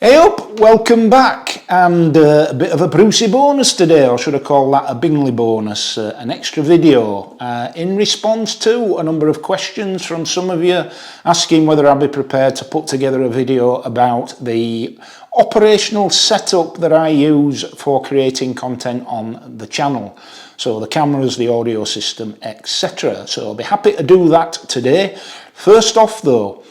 Hey up, welcome back, and a bit of a Brucey bonus today, or should I call that a Bingley bonus, an extra video in response to a number of questions from some of you asking whether I'll be prepared to put together a video about the operational setup that I use for creating content on the channel. So the cameras, the audio system, etc. So I'll be happy to do that today. First off though,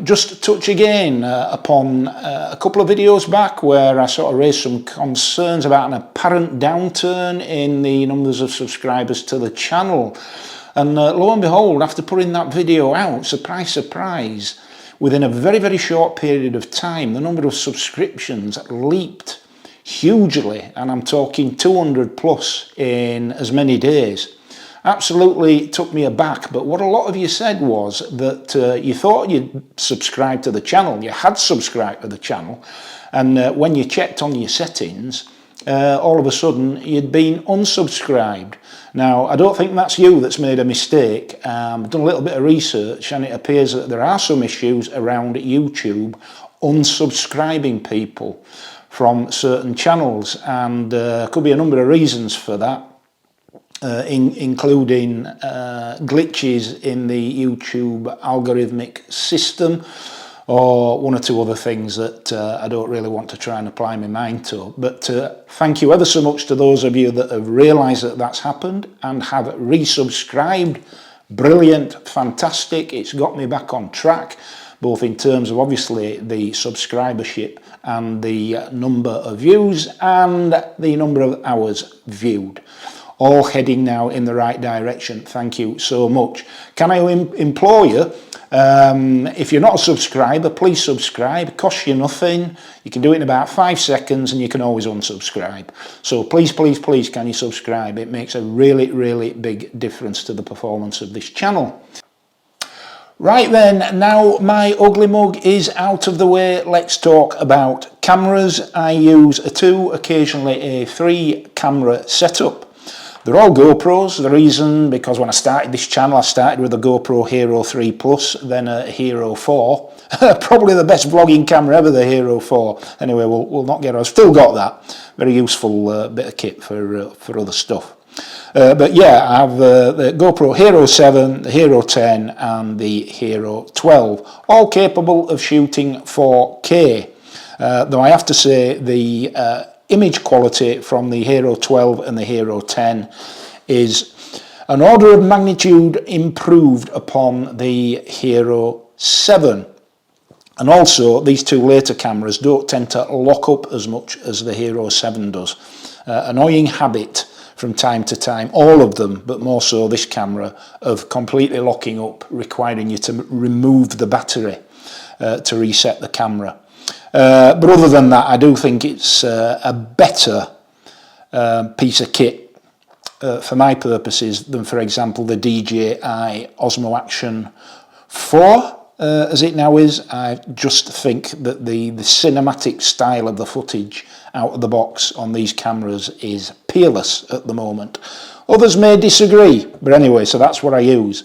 just to touch again upon a couple of videos back where I sort of raised some concerns about an apparent downturn in the numbers of subscribers to the channel, and lo and behold, after putting that video out, surprise surprise, within a very short period of time the number of subscriptions leaped hugely, and I'm talking 200 plus in as many days. Absolutely took me aback, but what a lot of you said was that you thought you'd subscribed to the channel, you had subscribed to the channel, and when you checked on your settings, all of a sudden you'd been unsubscribed. Now, I don't think that's you that's made a mistake. I've done a little bit of research, and it appears that there are some issues around YouTube unsubscribing people from certain channels, and could be a number of reasons for that. Including glitches in the YouTube algorithmic system, or one or two other things that I don't really want to try and apply my mind to. But thank you ever so much to those of you that have realised that that's happened and have resubscribed. Brilliant, fantastic, it's got me back on track, both in terms of obviously the subscribership and the number of views and the number of hours viewed. All heading now in the right direction. Thank you so much. Can I implore you, if you're not a subscriber, please subscribe. It costs you nothing. You can do it in about 5 seconds, and you can always unsubscribe. So please can you subscribe? It makes a really big difference to the performance of this channel. Right then, now my ugly mug is out of the way, let's talk about cameras. I use a 2, occasionally a 3 camera setup. They're all GoPros. The reason, because when I started this channel, I started with a GoPro Hero 3 Plus, then a Hero 4. Probably the best vlogging camera ever, the Hero 4. Anyway, we'll not get on. I've still got that. Very useful bit of kit for other stuff. But yeah, I have the GoPro Hero 7, the Hero 10 and the Hero 12, all capable of shooting 4K. Though I have to say the image quality from the Hero 12 and the Hero 10 is an order of magnitude improved upon the Hero 7. And also, these two later cameras don't tend to lock up as much as the Hero 7 does. Annoying habit from time to time, all of them, but more so this camera, of completely locking up, requiring you to remove the battery to reset the camera. But other than that, I do think it's a better piece of kit for my purposes than, for example, the DJI Osmo Action 4, as it now is. I just think that the cinematic style of the footage out of the box on these cameras is peerless at the moment. Others may disagree, but anyway, so that's what I use.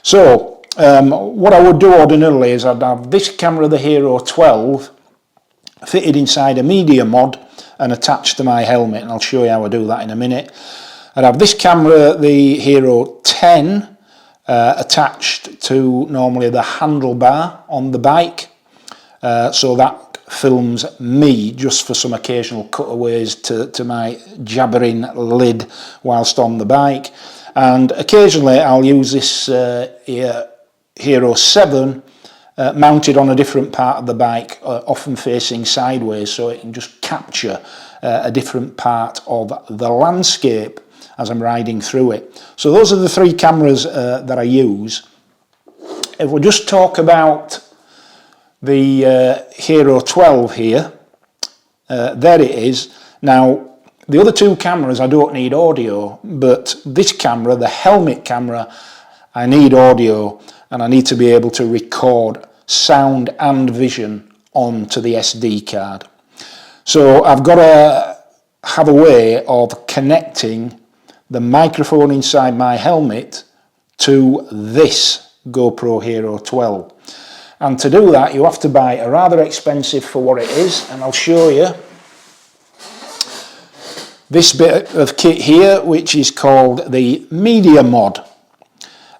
So what I would do ordinarily is I'd have this camera, the Hero 12, fitted inside a media mod and attached to my helmet, and I'll show you how I do that in a minute. I'd have this camera, the Hero 10, attached to normally the handlebar on the bike, so that films me just for some occasional cutaways to my jabbering lid whilst on the bike. And occasionally I'll use this Hero 7 mounted on a different part of the bike, often facing sideways, so it can just capture a different part of the landscape as I'm riding through it. So those are the 3 cameras that I use. If we just talk about the Hero 12 here, there it is. Now, the other 2 cameras I don't need audio, but this camera, the helmet camera, I need audio, and I need to be able to record sound and vision onto the SD card. So I've got to have a way of connecting the microphone inside my helmet to this GoPro Hero 12. And to do that, you have to buy a rather expensive for what it is, and I'll show you this bit of kit here, which is called the Media Mod.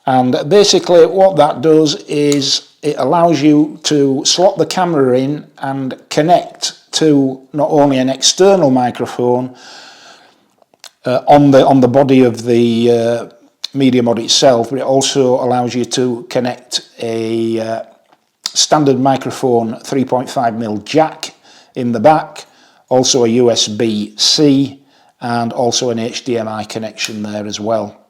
And basically what that does is it allows you to slot the camera in and connect to not only an external microphone on the body of the Media Mod itself, but it also allows you to connect a standard microphone 3.5mm jack in the back, also a USB-C, and also an HDMI connection there as well.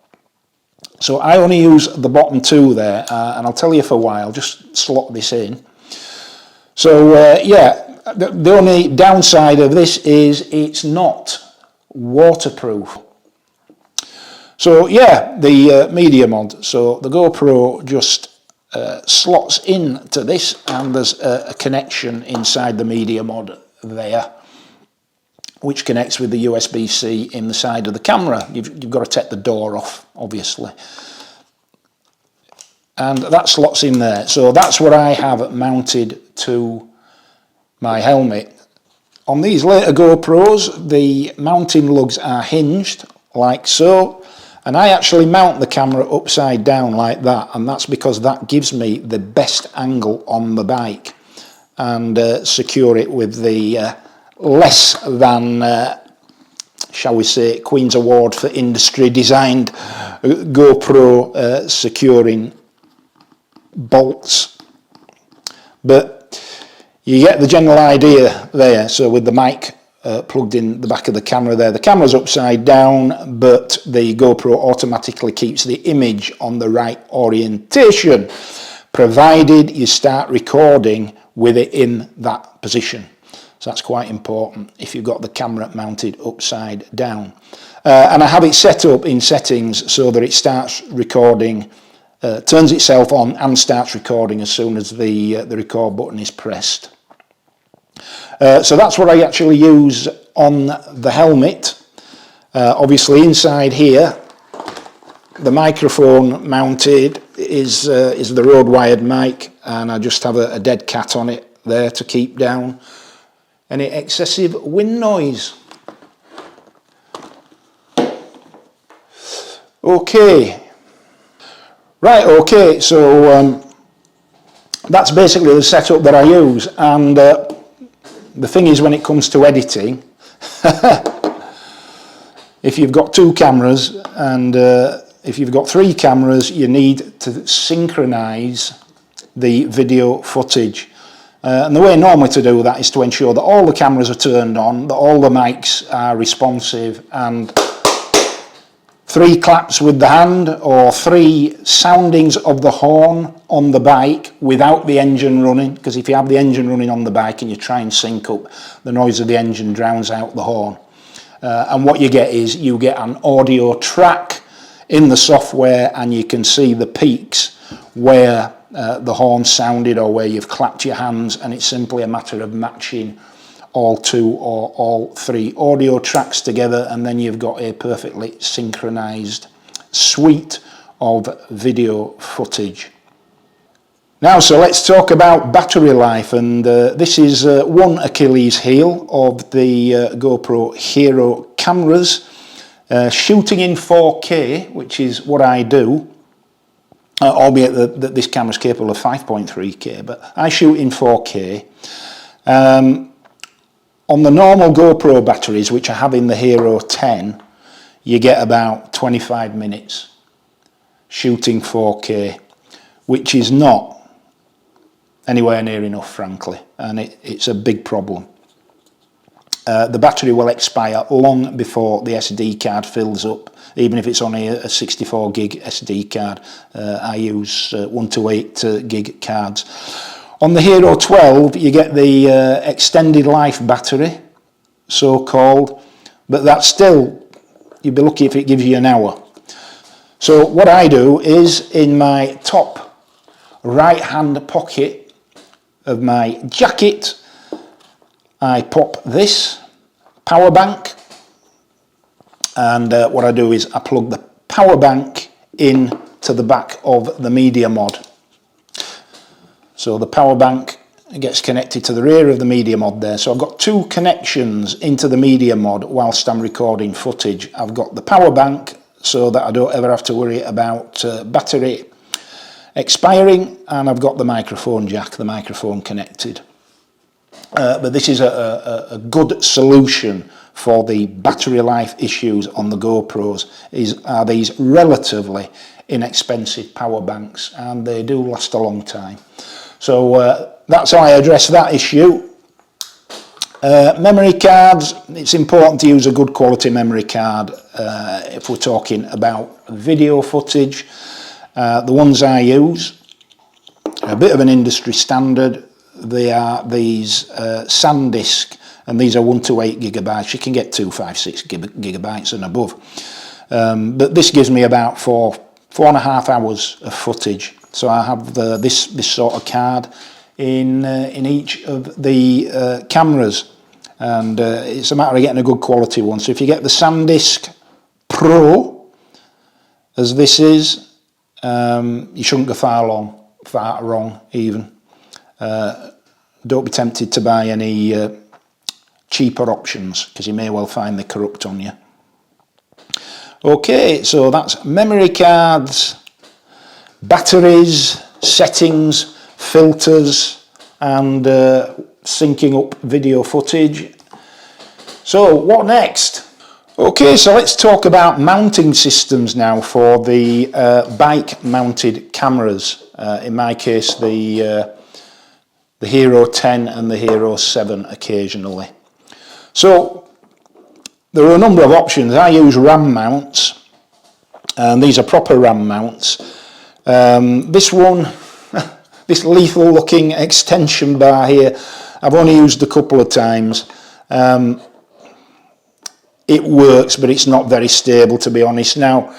So I only use the bottom two there, and I'll tell you for why. I'll just slot this in. So yeah, the only downside of this is it's not waterproof. So yeah, the Media Mod. So the GoPro just slots into this, and there's a connection inside the Media Mod there, which connects with the USB-C in the side of the camera. You've got to take the door off, obviously. And that slots in there. So that's what I have mounted to my helmet. On these later GoPros, the mounting lugs are hinged, like so. And I actually mount the camera upside down like that, and that's because that gives me the best angle on the bike, and secure it with the less than, shall we say, Queen's Award for Industry designed GoPro securing bolts. But you get the general idea there. So with the mic plugged in the back of the camera there, the camera's upside down, but the GoPro automatically keeps the image on the right orientation, provided you start recording with it in that position. So that's quite important if you've got the camera mounted upside down. And I have it set up in settings so that it starts recording, turns itself on and starts recording as soon as the record button is pressed. So that's what I actually use on the helmet. Obviously inside here, the microphone mounted is the Rode wired mic, and I just have a dead cat on it there to keep down any excessive wind noise. Okay, right, okay, so that's basically the setup that I use, and the thing is, when it comes to editing, if you've got two cameras, and if you've got three cameras, you need to synchronize the video footage. And the way normally to do that is to ensure that all the cameras are turned on, that all the mics are responsive, and 3 claps with the hand or 3 soundings of the horn on the bike without the engine running, because if you have the engine running on the bike and you try and sync up, the noise of the engine drowns out the horn. And what you get is you get an audio track in the software, and you can see the peaks where the horn sounded or where you've clapped your hands, and it's simply a matter of matching all 2 or all 3 audio tracks together, and then you've got a perfectly synchronized suite of video footage. Now, so let's talk about battery life, and this is one Achilles heel of the GoPro Hero cameras. Shooting in 4K, which is what I do, albeit that this camera is capable of 5.3K, but I shoot in 4K. On the normal GoPro batteries, which I have in the Hero 10, you get about 25 minutes shooting 4K, which is not anywhere near enough, frankly, and it's a big problem. The battery will expire long before the SD card fills up, even if it's only a 64 gig SD card. I use 128 gig cards. On the Hero 12, you get the extended life battery, so-called, but that's still, you'd be lucky if it gives you an hour. So what I do is, in my top right-hand pocket of my jacket, I pop this power bank, and what I do is I plug the power bank in to the back of the Media Mod. So the power bank gets connected to the rear of the media mod there. So I've got two connections into the media mod whilst I'm recording footage. I've got the power bank so that I don't ever have to worry about battery expiring, and I've got the microphone jack, the microphone connected. But this is a good solution for the battery life issues on the GoPros. Are these relatively inexpensive power banks, and they do last a long time. So that's how I address that issue. Memory cards, it's important to use a good quality memory card if we're talking about video footage. The ones I use are a bit of an industry standard. They are these SanDisk, and these are 1 to 8 gigabytes. You can get 256 gigabytes and above. But this gives me about 4.5 hours of footage. So I have this sort of card in each of the cameras, and it's a matter of getting a good quality one. So if you get the SanDisk Pro, as this is, you shouldn't go far wrong even. Don't be tempted to buy any cheaper options, because you may well find they corrupt on you. Okay, so that's memory cards, batteries, settings, filters, and syncing up video footage. So what next? Okay, so let's talk about mounting systems now for the bike mounted cameras. In my case, the Hero 10 and the Hero 7 occasionally. So there are a number of options. I use RAM mounts, and these are proper RAM mounts. This one, this lethal looking extension bar here, I've only used a couple of times. It works, but it's not very stable, to be honest. Now,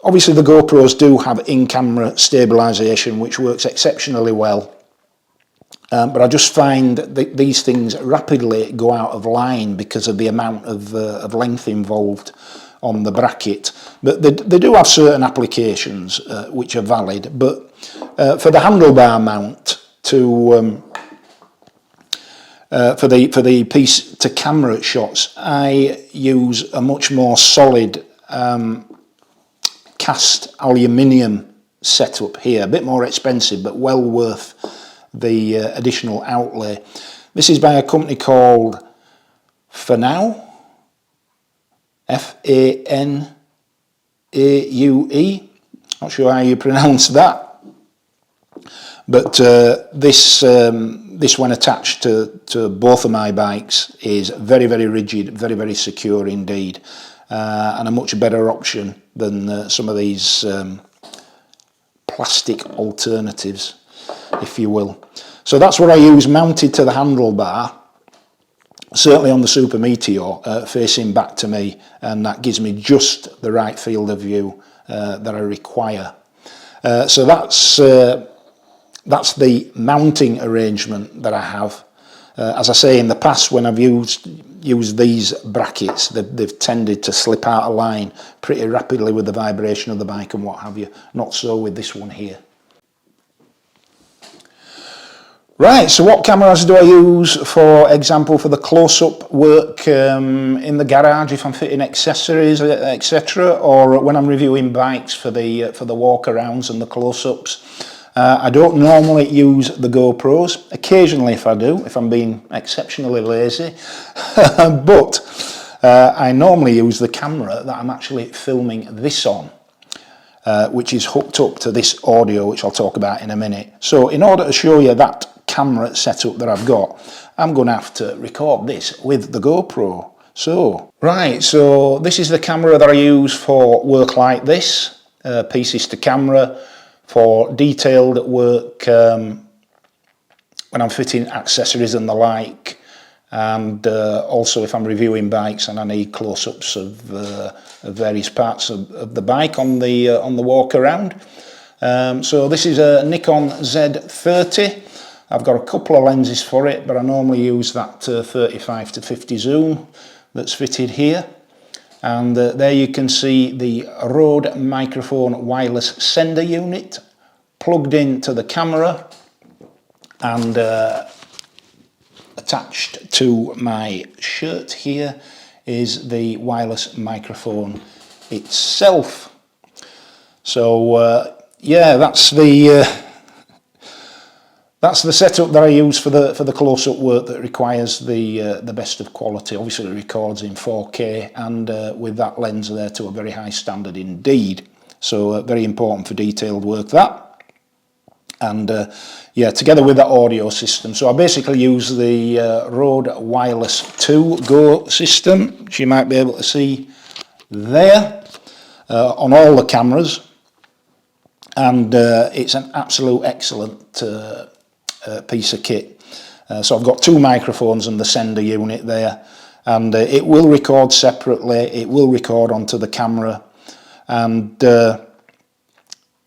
obviously the GoPros do have in-camera stabilisation, which works exceptionally well. But I just find that these things rapidly go out of line because of the amount of length involved on the bracket. But they do have certain applications which are valid. But for the handlebar mount for the piece to camera shots, I use a much more solid cast aluminium setup here. A bit more expensive, but well worth the additional outlay. This is by a company called Fanaue, F-A-N-A-U-E. Not sure how you pronounce that, but this when attached to both of my bikes is very, very rigid, very, very secure indeed, and a much better option than some of these plastic alternatives, if you will. So that's what I use mounted to the handlebar, certainly on the Super Meteor, facing back to me, and that gives me just the right field of view that I require. So that's the mounting arrangement that I have. As I say, in the past when I've used these brackets, they've tended to slip out of line pretty rapidly with the vibration of the bike and what have you. Not so with this one here. Right, so what cameras do I use, for example, for the close-up work in the garage if I'm fitting accessories, etc., or when I'm reviewing bikes for the walk-arounds and the close-ups? I don't normally use the GoPros. Occasionally if I do, if I'm being exceptionally lazy, but I normally use the camera that I'm actually filming this on, which is hooked up to this audio, which I'll talk about in a minute. So in order to show you that camera setup that I've got, I'm going to have to record this with the GoPro. So this is the camera that I use for work like this, pieces to camera, for detailed work when I'm fitting accessories and the like, and also if I'm reviewing bikes and I need close-ups of various parts of the bike on the walk around. So this is a Nikon Z30. I've got a couple of lenses for it, but I normally use that 35 to 50 zoom that's fitted here. And there you can see the Rode microphone wireless sender unit plugged into the camera and attached to my shirt here is the wireless microphone itself. So yeah, that's the setup that I use for the close-up work that requires the best of quality. Obviously it records in 4K and with that lens there to a very high standard indeed. So very important for detailed work that. And yeah, together with that audio system. So I basically use the Rode Wireless 2 Go system, which you might be able to see there, on all the cameras. And it's an absolute excellent piece of kit. So I've got two microphones and the sender unit there, and it will record separately, it will record onto the camera, and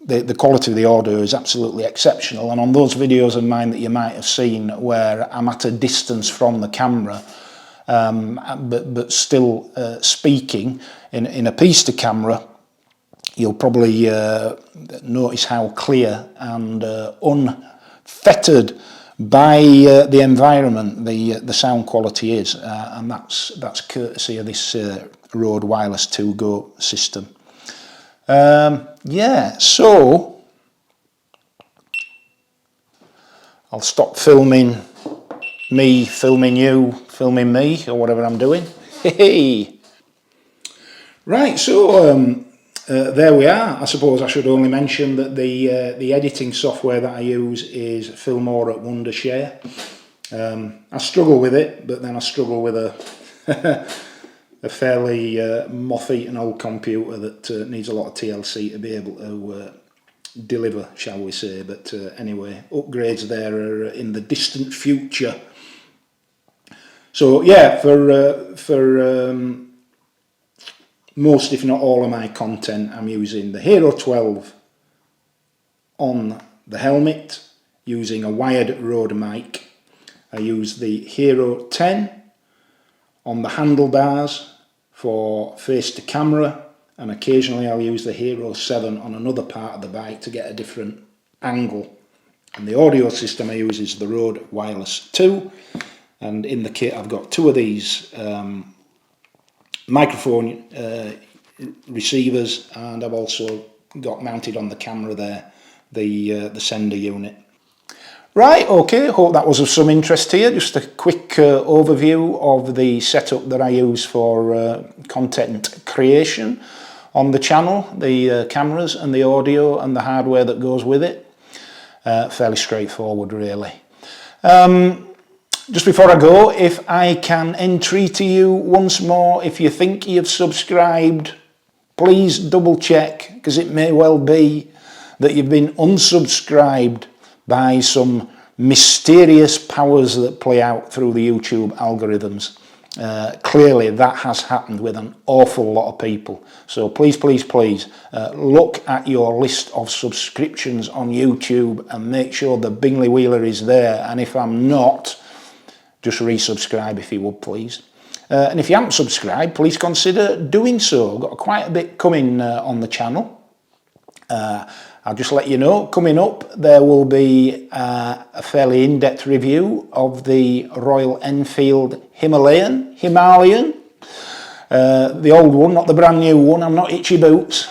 the quality of the audio is absolutely exceptional. And on those videos of mine that you might have seen where I'm at a distance from the camera but still speaking in a piece to camera, you'll probably notice how clear and unfettered by the environment the sound quality is, and that's courtesy of this Rode Wireless 2 Go system. Yeah, so I'll stop filming me, filming you, filming me, or whatever I'm doing. Hey, right, so there we are. I suppose I should only mention that the editing software that I use is Filmora Wondershare. I struggle with it, but then I struggle with a fairly moth-eaten old computer that needs a lot of TLC to be able to deliver, shall we say. But anyway, upgrades there are in the distant future. So yeah, for most, if not all, of my content, I'm using the Hero 12 on the helmet, using a wired Rode mic. I use the Hero 10 on the handlebars for face to camera, and occasionally I'll use the Hero 7 on another part of the bike to get a different angle. And the audio system I use is the Rode Wireless 2, and in the kit I've got two of these microphone receivers, and I've also got mounted on the camera there the sender unit. Right, okay, hope that was of some interest to you. Just a quick overview of the setup that I use for content creation on the channel, the cameras and the audio and the hardware that goes with it. Fairly straightforward, really. Just before I go, if I can entreat you once more, if you think you've subscribed, please double check, because it may well be that you've been unsubscribed by some mysterious powers that play out through the YouTube algorithms. Clearly that has happened with an awful lot of people. So please, please, please look at your list of subscriptions on YouTube and make sure the Bingley Wheeler is there. And if I'm not, just resubscribe if you would, please. And if you haven't subscribed, please consider doing so. I've got quite a bit coming on the channel. I'll just let you know, coming up there will be a fairly in-depth review of the Royal Enfield Himalayan, the old one, not the brand new one. I'm not itchy boots,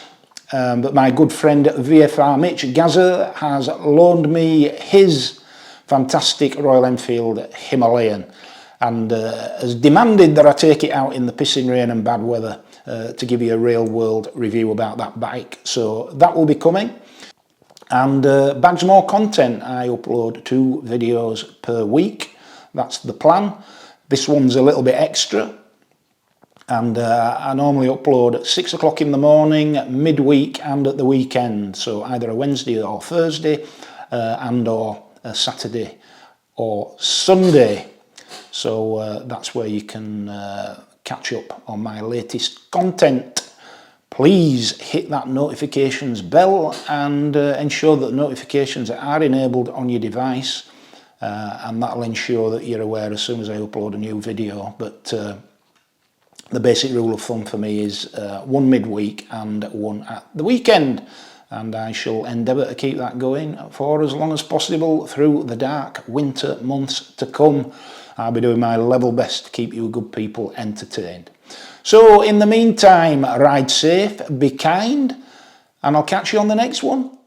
but my good friend VFR Mitch Gaza has loaned me his fantastic Royal Enfield Himalayan, and has demanded that I take it out in the pissing rain and bad weather to give you a real world review about that bike. So that will be coming. And bags more content. I upload 2 videos per week. That's the plan. This one's a little bit extra. And I normally upload at 6 o'clock in the morning, midweek and at the weekend. So either a Wednesday or Thursday and or a Saturday or Sunday. So that's where you can catch up on my latest content. Please hit that notifications bell and ensure that notifications are enabled on your device, and that'll ensure that you're aware as soon as I upload a new video. But the basic rule of thumb for me is 1 midweek and 1 at the weekend, and I shall endeavour to keep that going for as long as possible through the dark winter months to come. I'll be doing my level best to keep you good people entertained. So in the meantime, ride safe, be kind, and I'll catch you on the next one.